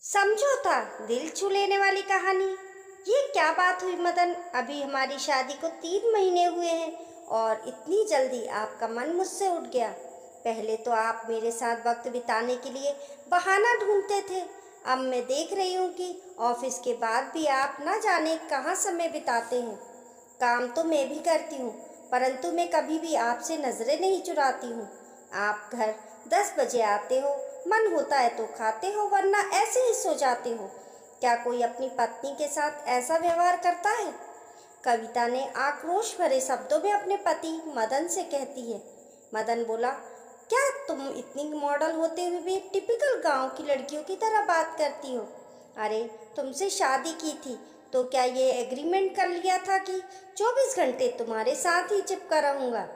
समझौता, दिल छू लेने वाली कहानी। ये क्या बात हुई मदन? अभी हमारी शादी को 3 महीने हुए हैं और इतनी जल्दी आपका मन मुझसे उठ गया। पहले तो आप मेरे साथ वक्त बिताने के लिए बहाना ढूंढते थे। अब मैं देख रही हूँ कि ऑफिस के बाद भी आप ना जाने कहाँ समय बिताते हैं। काम तो मैं भी करती हूँ, परंतु मैं कभी भी आपसे नजरें नहीं चुराती हूँ। आप घर 10 बजे आते हो, मन होता है तो खाते हो, वरना ऐसे ही सो जाते हो। क्या कोई अपनी पत्नी के साथ ऐसा व्यवहार करता है? कविता ने आक्रोश भरे शब्दों में अपने पति मदन से कहती है। मदन बोला, क्या तुम इतनी मॉडल होते हुए भी टिपिकल गांव की लड़कियों की तरह बात करती हो? अरे, तुमसे शादी की थी तो क्या ये एग्रीमेंट कर लिया था कि 24 घंटे तुम्हारे साथ ही चिपका रहूँगा?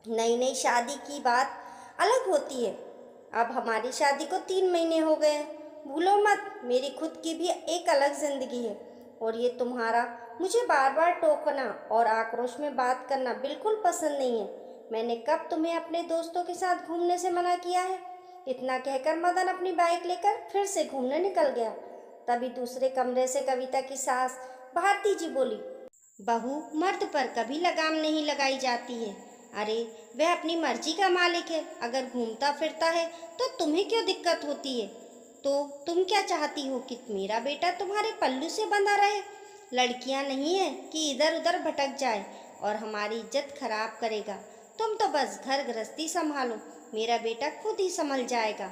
नई नई शादी की बात अलग होती है। अब हमारी शादी को 3 महीने हो गए हैं। भूलो मत, मेरी खुद की भी एक अलग जिंदगी है। और ये तुम्हारा मुझे बार बार टोकना और आक्रोश में बात करना बिल्कुल पसंद नहीं है। मैंने कब तुम्हें अपने दोस्तों के साथ घूमने से मना किया है? इतना कहकर मदन अपनी बाइक लेकर फिर से घूमने निकल गया। तभी दूसरे कमरे से कविता की सास भारती जी बोली, बहू मर्द पर कभी लगाम नहीं लगाई जाती है। अरे, वह अपनी मर्जी का मालिक है। अगर घूमता फिरता है तो तुम्हें क्यों दिक्कत होती है? तो तुम क्या चाहती हो कि मेरा बेटा तुम्हारे पल्लू से बंधा रहे? लड़कियां नहीं है कि इधर उधर भटक जाए और हमारी इज्जत खराब करेगा। तुम तो बस घर गृहस्थी संभालो, मेरा बेटा खुद ही संभल जाएगा।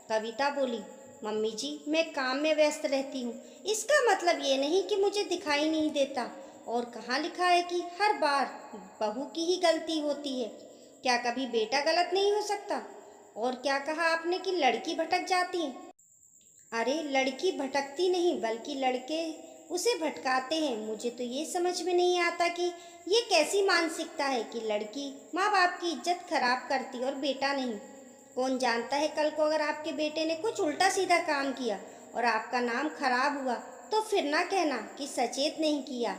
कविता बोली, मम्मी जी, मैं काम में व्यस्त रहती हूँ। इसका मतलब ये नहीं कि मुझे दिखाई नहीं देता। और कहाँ लिखा है कि हर बार बहू की ही गलती होती है? क्या कभी बेटा गलत नहीं हो सकता? और क्या कहा आपने कि लड़की भटक जाती है? अरे, लड़की भटकती नहीं बल्कि लड़के उसे भटकाते हैं। मुझे तो ये समझ में नहीं आता कि ये कैसी मानसिकता है कि लड़की माँ बाप की इज्जत खराब करती और बेटा नहीं। कौन जानता है कल को अगर आपके बेटे ने कुछ उल्टा सीधा काम किया और आपका नाम खराब हुआ तो फिर ना कहना कि सचेत नहीं किया।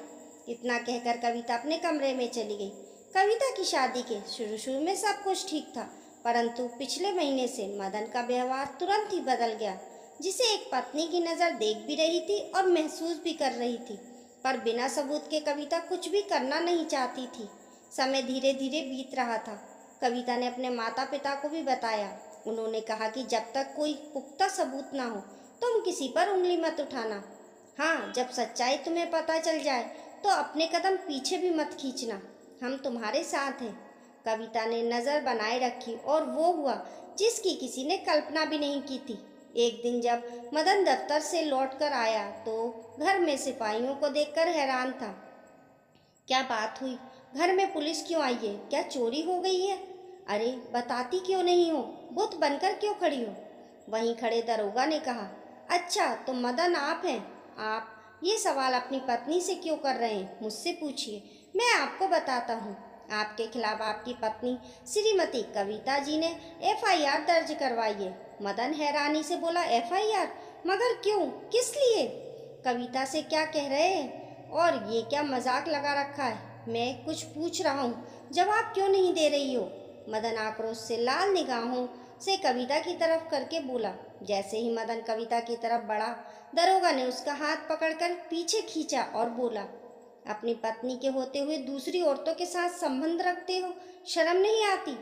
इतना कहकर कविता अपने कमरे में चली गई। कविता की शादी के शुरू शुरू में सब कुछ ठीक था, परंतु पिछले महीने से मदन का व्यवहार तुरंत ही बदल गया। जिसे एक पत्नी की नज़र देख भी रही थी और महसूस भी कर रही थी, पर बिना सबूत के कविता कुछ भी करना नहीं चाहती थी। समय धीरे धीरे बीत रहा था। कविता ने अपने माता पिता को भी बताया। उन्होंने कहा कि जब तक कोई पुख्ता सबूत ना हो तुम किसी पर उंगली मत उठाना। हाँ, जब सच्चाई तुम्हें पता चल जाए तो अपने कदम पीछे भी मत खींचना। हम तुम्हारे साथ हैं। कविता ने नज़र बनाए रखी और वो हुआ जिसकी किसी ने कल्पना भी नहीं की थी। एक दिन जब मदन दफ्तर से लौटकर आया तो घर में सिपाहियों को देखकर हैरान था। क्या बात हुई? घर में पुलिस क्यों आई है? क्या चोरी हो गई है? अरे, बताती क्यों नहीं हो? बुत बनकर क्यों खड़ी हो? वहीं खड़े दरोगा ने कहा, अच्छा तो मदन आप हैं। आप ये सवाल अपनी पत्नी से क्यों कर रहे हैं? मुझसे पूछिए, मैं आपको बताता हूँ। आपके खिलाफ आपकी पत्नी श्रीमती कविता जी ने एफआईआर दर्ज करवाई है। मदन हैरानी से बोला, एफआईआर? मगर क्यों, किस लिए? कविता से क्या कह रहे हैं? और ये क्या मजाक लगा रखा है? मैं कुछ पूछ रहा हूँ, जवाब क्यों नहीं दे रही हो? मदन आक्रोश से लाल निगाहों से कविता की तरफ करके बोला। जैसे ही मदन कविता की तरफ बढ़ा, दरोगा ने उसका हाथ पकड़कर पीछे खींचा और बोला, अपनी पत्नी के होते हुए दूसरी औरतों के साथ संबंध रखते हो, शर्म नहीं आती?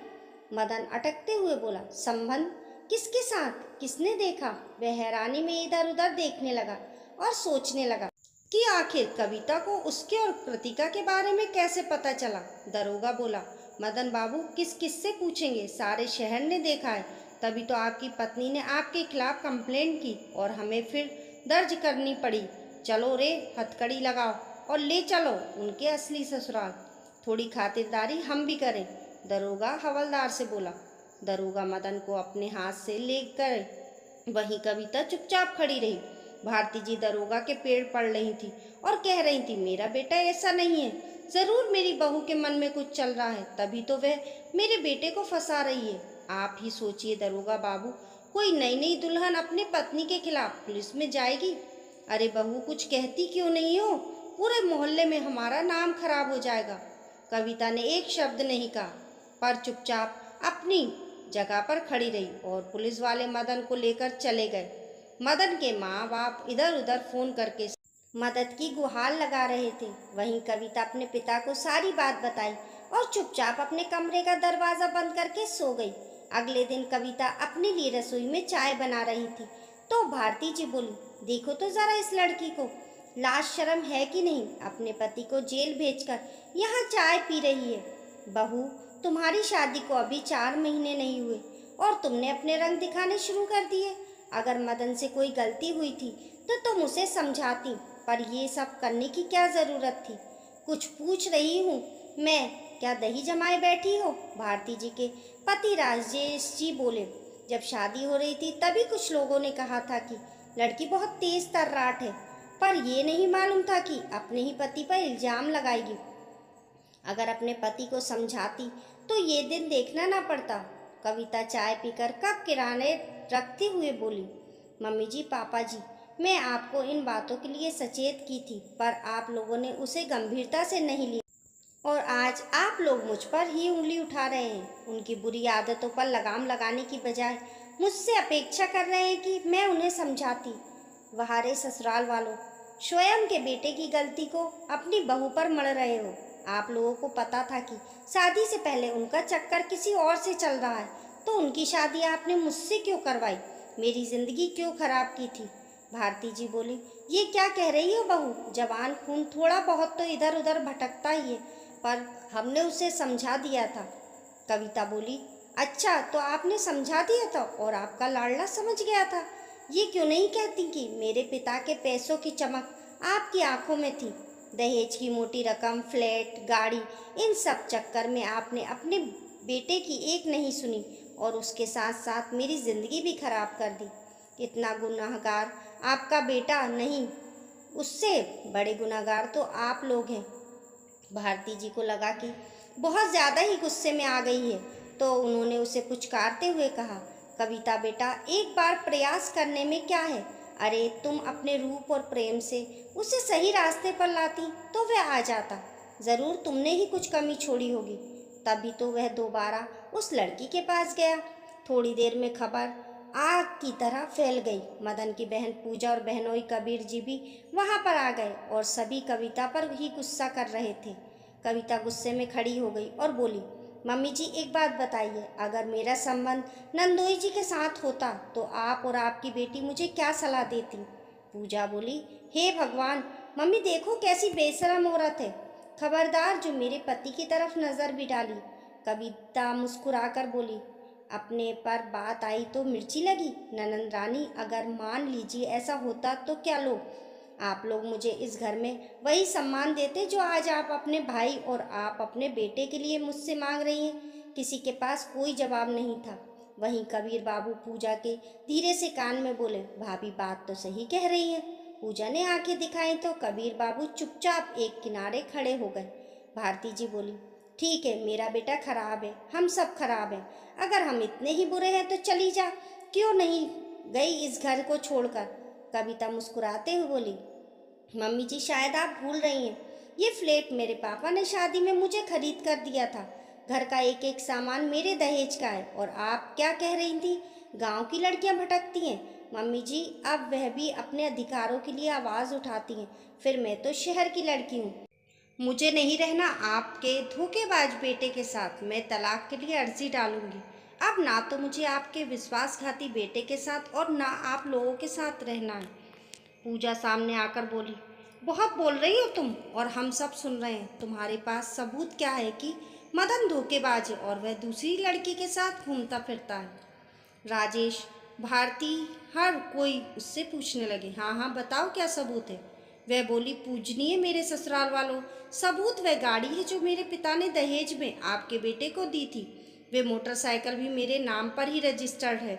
मदन अटकते हुए बोला, संबंध? किसके साथ? किसने देखा? वह हैरानी में इधर उधर देखने लगा और सोचने लगा कि आखिर कविता को उसके और कृतिका के बारे में कैसे पता चला। दरोगा बोला, मदन बाबू, किस किस से पूछेंगे? सारे शहर ने देखा है। तभी तो आपकी पत्नी ने आपके खिलाफ कंप्लेंट की और हमें फिर दर्ज करनी पड़ी। चलो रे, हथकड़ी लगाओ और ले चलो उनके असली ससुराल। थोड़ी खातिरदारी हम भी करें, दरोगा हवलदार से बोला। दरोगा मदन को अपने हाथ से लेकर वहीं कविता चुपचाप खड़ी रही। भारती जी दरोगा के पेड़ पड़ रही थी और कह रही थी, मेरा बेटा ऐसा नहीं है। जरूर मेरी बहू के मन में कुछ चल रहा है, तभी तो वह मेरे बेटे को फंसा रही है। आप ही सोचिए दरोगा बाबू, कोई नई नई दुल्हन अपने पत्नी के खिलाफ पुलिस में जाएगी? अरे बहू, कुछ कहती क्यों नहीं हो? पूरे मोहल्ले में हमारा नाम खराब हो जाएगा। कविता ने एक शब्द नहीं कहा, पर चुपचाप अपनी जगह पर खड़ी रही और पुलिस वाले मदन को लेकर चले गए। मदन के माँ बाप इधर उधर फोन करके मदद की गुहार लगा रहे थे। वहीं कविता अपने पिता को सारी बात बताई और चुपचाप अपने कमरे का दरवाजा बंद करके सो गई। अगले दिन कविता अपने लिए रसोई में चाय बना रही थी तो भारती जी बोली, देखो तो जरा इस लड़की को, लाज शर्म है कि नहीं, अपने पति को जेल भेजकर यहाँ चाय पी रही है। बहू, तुम्हारी शादी को अभी 4 महीने नहीं हुए और तुमने अपने रंग दिखाने शुरू कर दिए। अगर मदन से कोई गलती हुई थी तो तुम उसे समझाती, पर ये सब करने की क्या जरूरत थी? कुछ पूछ रही हूँ मैं, क्या दही जमाए बैठी हो? भारती जी के पति राजेश जी बोले, जब शादी हो रही थी तभी कुछ लोगों ने कहा था कि लड़की बहुत तेज तर्राट है, पर ये नहीं मालूम था कि अपने ही पति पर इल्जाम लगाएगी। अगर अपने पति को समझाती तो ये दिन देखना ना पड़ता। कविता चाय पीकर कप किराने रखते हुए बोली, मम्मी जी, पापा जी, मैं आपको इन बातों के लिए सचेत की थी, पर आप लोगों ने उसे गंभीरता से नहीं लिया और आज आप लोग मुझ पर ही उंगली उठा रहे हैं। उनकी बुरी आदतों पर लगाम लगाने की बजाय मुझसे अपेक्षा कर रहे हैं कि मैं उन्हें समझाती। वहारे ससुराल वालों, स्वयं के बेटे की गलती को अपनी बहू पर मढ़ रहे हो। आप लोगों को पता था कि शादी से पहले उनका चक्कर किसी और से चल रहा है, तो उनकी शादी आपने मुझसे क्यों करवाई? मेरी जिंदगी क्यों खराब की थी? भारती जी बोली, ये क्या कह रही हो बहू? जवान खून थोड़ा बहुत तो इधर उधर भटकता ही है, पर हमने उसे समझा दिया था। कविता बोली, अच्छा, तो आपने समझा दिया था और आपका लाडला समझ गया था। ये क्यों नहीं कहती कि मेरे पिता के पैसों की चमक आपकी आंखों में थी? दहेज की मोटी रकम, फ्लैट, गाड़ी, इन सब चक्कर में आपने अपने बेटे की एक नहीं सुनी और उसके साथ साथ मेरी जिंदगी भी खराब कर दी। इतना गुनाहगार आपका बेटा नहीं, उससे बड़े गुनाहगार तो आप लोग हैं। भारती जी को लगा कि बहुत ज़्यादा ही गुस्से में आ गई है, तो उन्होंने उसे पुचकारते हुए कहा, कविता बेटा, एक बार प्रयास करने में क्या है? अरे, तुम अपने रूप और प्रेम से उसे सही रास्ते पर लाती तो वह आ जाता। ज़रूर तुमने ही कुछ कमी छोड़ी होगी, तभी तो वह दोबारा उस लड़की के पास गया। थोड़ी देर में खबर आग की तरह फैल गई। मदन की बहन पूजा और बहनोई कबीर जी भी वहां पर आ गए और सभी कविता पर ही गुस्सा कर रहे थे। कविता गुस्से में खड़ी हो गई और बोली, मम्मी जी, एक बात बताइए, अगर मेरा संबंध नंदोई जी के साथ होता तो आप और आपकी बेटी मुझे क्या सलाह देती? पूजा बोली, हे भगवान, मम्मी देखो कैसी बेशरम औरत है, खबरदार जो मेरे पति की तरफ नजर भी डाली। कविता मुस्कुराकर बोली, अपने पर बात आई तो मिर्ची लगी। ननंद रानी, अगर मान लीजिए ऐसा होता तो क्या आप लोग मुझे इस घर में वही सम्मान देते जो आज आप अपने भाई और आप अपने बेटे के लिए मुझसे मांग रही हैं। किसी के पास कोई जवाब नहीं था। वहीं कबीर बाबू पूजा के धीरे से कान में बोले, भाभी बात तो सही कह रही है। पूजा ने आंखें दिखाई तो कबीर बाबू चुपचाप एक किनारे खड़े हो गए। भारती जी बोली, ठीक है, मेरा बेटा खराब है, हम सब खराब हैं। अगर हम इतने ही बुरे हैं तो चली जा, क्यों नहीं गई इस घर को छोड़कर? कविता मुस्कुराते हुए बोली, मम्मी जी, शायद आप भूल रही हैं, ये फ्लैट मेरे पापा ने शादी में मुझे खरीद कर दिया था। घर का एक एक सामान मेरे दहेज का है। और आप क्या कह रही थी, गांव की लड़कियां भटकती हैं? मम्मी जी, अब वह भी अपने अधिकारों के लिए आवाज़ उठाती हैं, फिर मैं तो शहर की लड़की हूँ। मुझे नहीं रहना आपके धोखेबाज बेटे के साथ। मैं तलाक के लिए अर्जी डालूंगी। अब ना तो मुझे आपके विश्वासघाती बेटे के साथ और ना आप लोगों के साथ रहना है। पूजा सामने आकर बोली, बहुत बोल रही हो तुम और हम सब सुन रहे हैं। तुम्हारे पास सबूत क्या है कि मदन धोखेबाज है और वह दूसरी लड़की के साथ घूमता फिरता है? राजेश, भारती, हर कोई उससे पूछने लगे, हाँ हाँ बताओ, क्या सबूत है? वह बोली, पूजनीय मेरे ससुराल वालों, सबूत वह गाड़ी है जो मेरे पिता ने दहेज में आपके बेटे को दी थी। वे मोटरसाइकिल भी मेरे नाम पर ही रजिस्टर्ड है।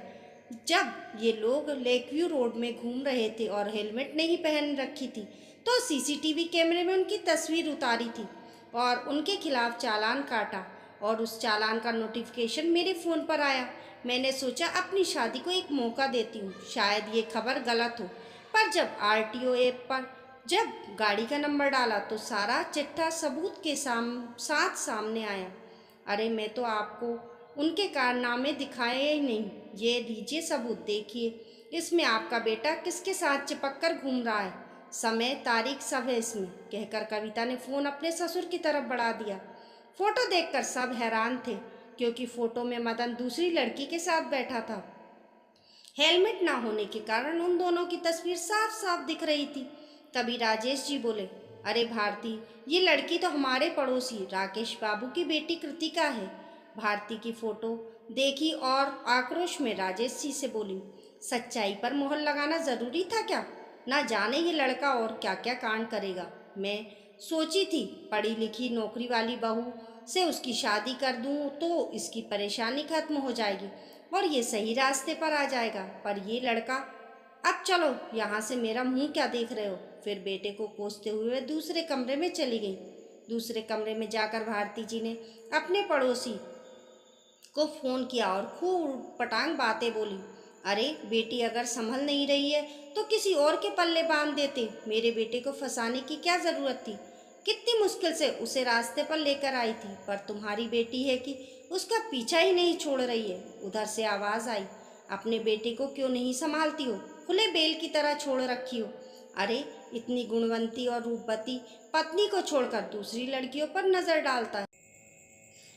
जब ये लोग लेकव्यू रोड में घूम रहे थे और हेलमेट नहीं पहन रखी थी तो सीसीटीवी कैमरे में उनकी तस्वीर उतारी थी और उनके खिलाफ चालान काटा और उस चालान का नोटिफिकेशन मेरे फ़ोन पर आया। मैंने सोचा अपनी शादी को एक मौका देती हूँ, शायद ये खबर गलत हो। पर जब आरटीओ ऐप पर जब गाड़ी का नंबर डाला तो सारा चिट्ठा सबूत के साथ सामने आया। अरे, मैं तो आपको उनके कारनामे दिखाए ही नहीं। ये लीजिए सबूत, देखिए। इसमें आपका बेटा किसके साथ चिपक कर घूम रहा है, समय तारीख सब है इसमें, कहकर कविता ने फोन अपने ससुर की तरफ बढ़ा दिया। फोटो देखकर सब हैरान थे, क्योंकि फोटो में मदन दूसरी लड़की के साथ बैठा था। हेलमेट ना होने के कारण उन दोनों की तस्वीर साफ साफ दिख रही थी। तभी राजेश जी बोले, अरे भारती, ये लड़की तो हमारे पड़ोसी राकेश बाबू की बेटी कृतिका है। भारती की फोटो देखी और आक्रोश में राजेश जी से बोली, सच्चाई पर मोहर लगाना जरूरी था क्या? ना जाने ये लड़का और क्या क्या कांड करेगा। मैं सोची थी पढ़ी लिखी नौकरी वाली बहू से उसकी शादी कर दूं तो इसकी परेशानी खत्म हो जाएगी और ये सही रास्ते पर आ जाएगा, पर ये लड़का। अब चलो यहाँ से, मेरा मुंह क्या देख रहे हो? फिर बेटे को कोसते हुए दूसरे कमरे में चली गई। दूसरे कमरे में जाकर भारती जी ने अपने पड़ोसी को फोन किया और खूब पटांग बातें बोली। अरे बेटी अगर संभल नहीं रही है तो किसी और के पल्ले बांध देते, मेरे बेटे को फंसाने की क्या जरूरत थी? कितनी मुश्किल से उसे रास्ते पर लेकर आई थी, पर तुम्हारी बेटी है कि उसका पीछा ही नहीं छोड़ रही है। उधर से आवाज आई, अपने बेटे को क्यों नहीं संभालती हो? खुले बेल की तरह छोड़ रखी हो। अरे इतनी गुणवंती और रूपवती पत्नी को छोड़कर दूसरी लड़कियों पर नजर डालता है।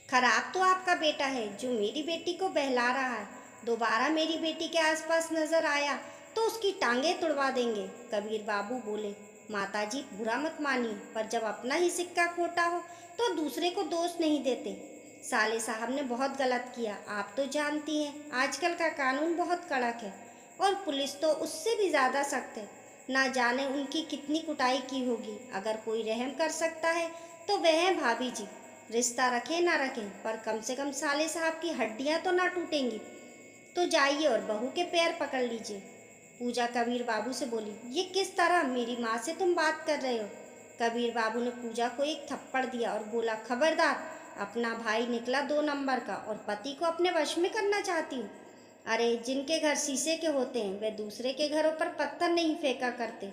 खराब तो आपका बेटा है जो मेरी बेटी को बहला रहा है। दोबारा मेरी बेटी के आसपास नजर आया तो उसकी टांगे तुड़वा देंगे। कबीर बाबू बोले, माताजी बुरा मत मानिए, पर जब अपना ही सिक्का खोटा हो तो दूसरे को दोष नहीं देते। साले साहब ने बहुत गलत किया। आप तो जानती हैं आजकल का कानून बहुत कड़क है और पुलिस तो उससे भी ज़्यादा सख्त है। ना जाने उनकी कितनी कुटाई की होगी। अगर कोई रहम कर सकता है तो वह है भाभी जी। रिश्ता रखें ना रखें, पर कम से कम साले साहब की हड्डियां तो ना टूटेंगी। तो जाइए और बहू के पैर पकड़ लीजिए। पूजा कबीर बाबू से बोली, ये किस तरह मेरी माँ से तुम बात कर रहे हो? कबीर बाबू ने पूजा को एक थप्पड़ दिया और बोला, खबरदार, अपना भाई निकला 2 नंबर का और पति को अपने वश में करना चाहती हूँ। अरे जिनके घर शीशे के होते हैं वे दूसरे के घरों पर पत्थर नहीं फेंका करते।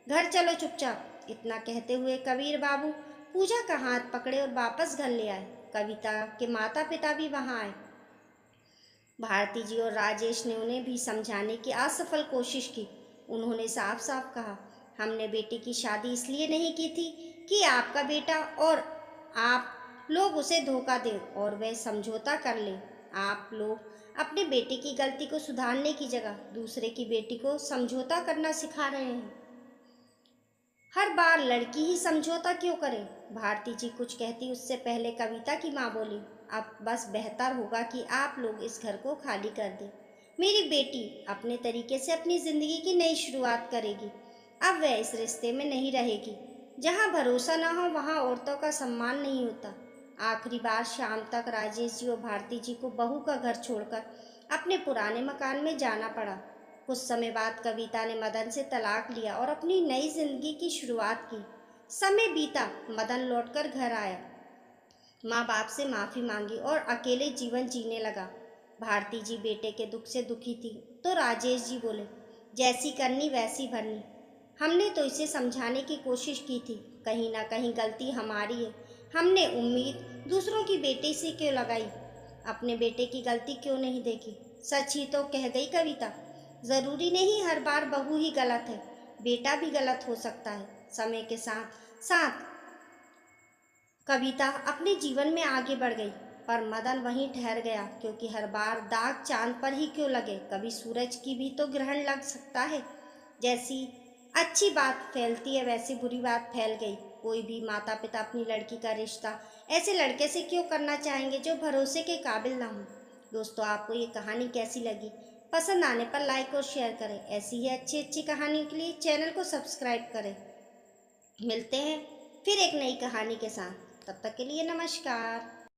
घर चलो चुपचाप। इतना कहते हुए कबीर बाबू पूजा का हाथ पकड़े और वापस घर ले आए। कविता के माता पिता भी वहां आए। भारती जी और राजेश ने उन्हें भी समझाने की असफल कोशिश की। उन्होंने साफ साफ कहा, हमने बेटी की शादी इसलिए नहीं की थी कि आपका बेटा और आप लोग उसे धोखा दें और वह समझौता कर ले। आप लोग अपने बेटे की गलती को सुधारने की जगह दूसरे की बेटी को समझौता करना सिखा रहे हैं। हर बार लड़की ही समझौता क्यों करे? भारती जी कुछ कहती उससे पहले कविता की माँ बोली, अब बस बेहतर होगा कि आप लोग इस घर को खाली कर दें। मेरी बेटी अपने तरीके से अपनी जिंदगी की नई शुरुआत करेगी। अब वह इस रिश्ते में नहीं रहेगी। जहाँ भरोसा ना हो वहाँ औरतों का सम्मान नहीं होता। आखिरी बार शाम तक राजेश जी और भारती जी को बहू का घर छोड़कर अपने पुराने मकान में जाना पड़ा। कुछ समय बाद कविता ने मदन से तलाक लिया और अपनी नई जिंदगी की शुरुआत की। समय बीता, मदन लौटकर घर आया, माँ बाप से माफ़ी मांगी और अकेले जीवन जीने लगा। भारती जी बेटे के दुख से दुखी थी तो राजेश जी बोले, जैसी करनी वैसी भरनी। हमने तो इसे समझाने की कोशिश की थी, कहीं ना कहीं गलती हमारी है। हमने उम्मीद दूसरों की बेटे से क्यों लगाई? अपने बेटे की गलती क्यों नहीं देखी? सच ही तो कह गई कविता। जरूरी नहीं हर बार बहू ही गलत है, बेटा भी गलत हो सकता है। समय के साथ साथ कविता अपने जीवन में आगे बढ़ गई, पर मदन वहीं ठहर गया, क्योंकि हर बार दाग चांद पर ही क्यों लगे, कभी सूरज की भी तो ग्रहण लग सकता है। जैसी अच्छी बात फैलती है वैसी बुरी बात फैल गई। कोई भी माता पिता अपनी लड़की का रिश्ता ऐसे लड़के से क्यों करना चाहेंगे जो भरोसे के काबिल ना हो। दोस्तों, आपको ये कहानी कैसी लगी? पसंद आने पर लाइक और शेयर करें। ऐसी ही अच्छी अच्छी कहानियों के लिए चैनल को सब्सक्राइब करें। मिलते हैं फिर एक नई कहानी के साथ। तब तक के लिए नमस्कार।